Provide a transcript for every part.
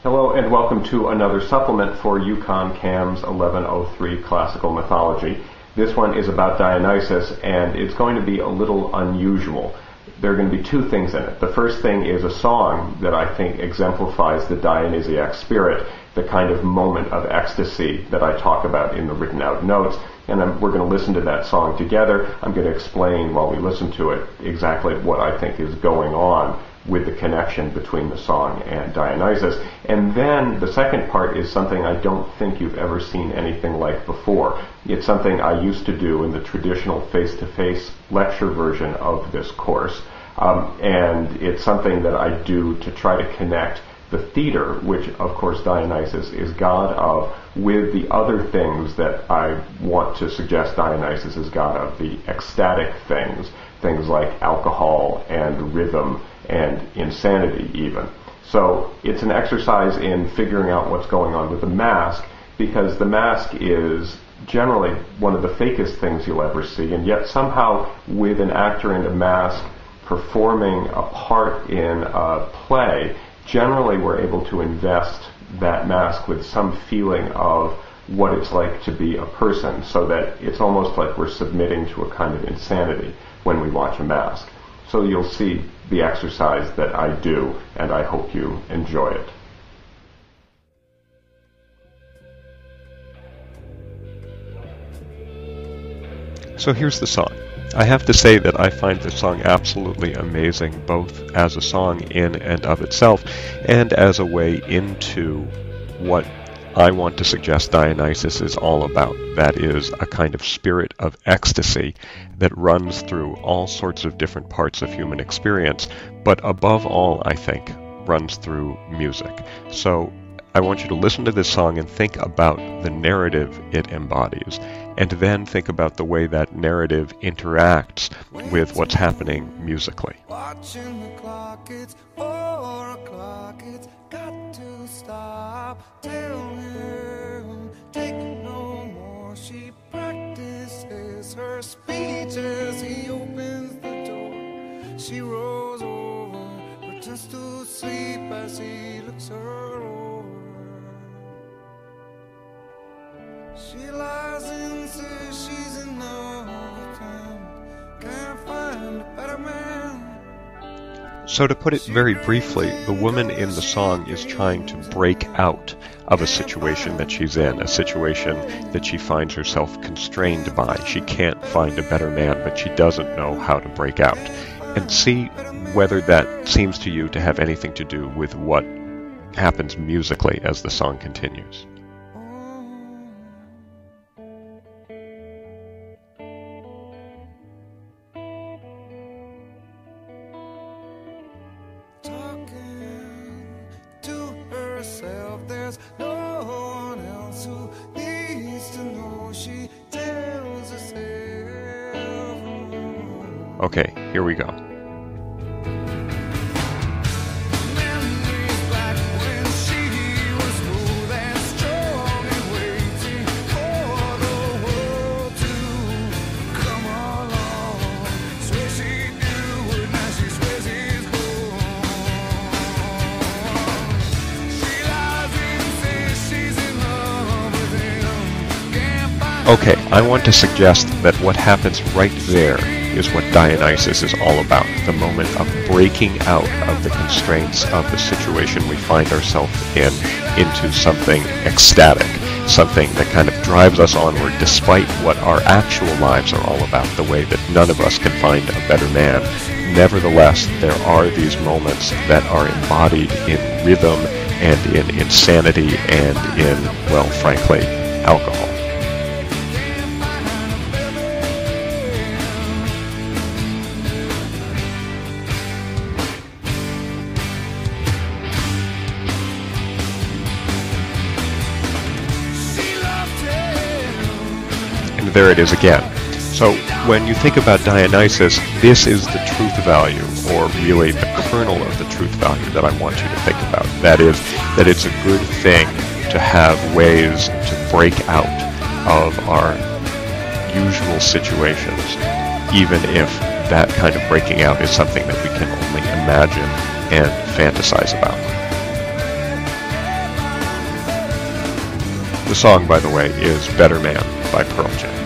Hello and welcome to another supplement for Yukon CAM's 1103 Classical Mythology. This one is about Dionysus, and it's going to be a little unusual. There are going to be two things in it. The first thing is a song that I think exemplifies the Dionysiac spirit, the kind of moment of ecstasy that I talk about in the written out notes. And we're going to listen to that song together. I'm going to explain while we listen to it exactly what I think is going on with the connection between the song and Dionysus. And then the second part is something I don't think you've ever seen anything like before. It's something I used to do in the traditional face-to-face lecture version of this course. And it's something that I do to try to connect the theater, which of course Dionysus is god of, with the other things that I want to suggest Dionysus is god of, the ecstatic things like alcohol and rhythm and insanity even. So it's an exercise in figuring out what's going on with the mask, because the mask is generally one of the fakest things you'll ever see, and yet somehow with an actor in a mask performing a part in a play, generally we're able to invest that mask with some feeling of what it's like to be a person, so that it's almost like we're submitting to a kind of insanity when we watch a mask. So you'll see the exercise that I do, and I hope you enjoy it. So here's the song. I have to say that I find the song absolutely amazing, both as a song in and of itself, and as a way into what I want to suggest Dionysus is all about. That is a kind of spirit of ecstasy that runs through all sorts of different parts of human experience, but above all, I think, runs through music. So I want you to listen to this song and think about the narrative it embodies, and then think about the way that narrative interacts with what's happening musically. Watching the clock, it's 4 o'clock, it's got to stop. Tell him, take no more. She practices her speech as he opens the door. She rolls over, pretends to sleep as he looks her over. She lies and says she's in love with him. Can't find a better man. So to put it very briefly, the woman in the song is trying to break out of a situation that she's in, a situation that she finds herself constrained by. She can't find a better man, but she doesn't know how to break out. And see whether that seems to you to have anything to do with what happens musically as the song continues. There's no one else who needs to know. She tells herself. Okay, here we go. Memories back when she was smooth and strong and waiting for the world to come along. Swear she knew, now she swears he's gone. Okay, I want to suggest that what happens right there is what Dionysus is all about, the moment of breaking out of the constraints of the situation we find ourselves in into something ecstatic, something that kind of drives us onward despite what our actual lives are all about, the way that none of us can find a better man. Nevertheless, there are these moments that are embodied in rhythm and in insanity and in, well, frankly, alcohol. And there it is again. So when you think about Dionysus, this is the truth value, or really the kernel of the truth value that I want you to think about. That is, that it's a good thing to have ways to break out of our usual situations, even if that kind of breaking out is something that we can only imagine and fantasize about. The song, by the way, is Better Man by Pearl Jam.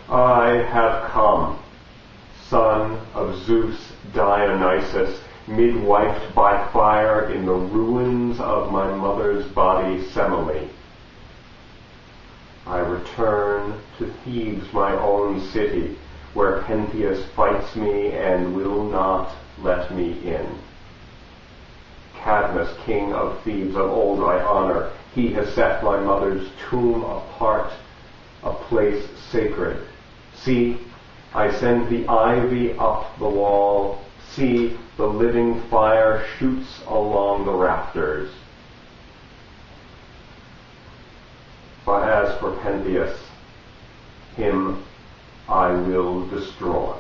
I have come, son of Zeus Dionysus, midwifed by fire in the ruins of my mother's body Semele. I return to Thebes, my own city, where Pentheus fights me and will not let me in. Cadmus, king of Thebes, of old I honor. He has set my mother's tomb apart, a place sacred. See, I send the ivy up the wall. See, the living fire shoots along the rafters. But as for Pentheus, him I will destroy.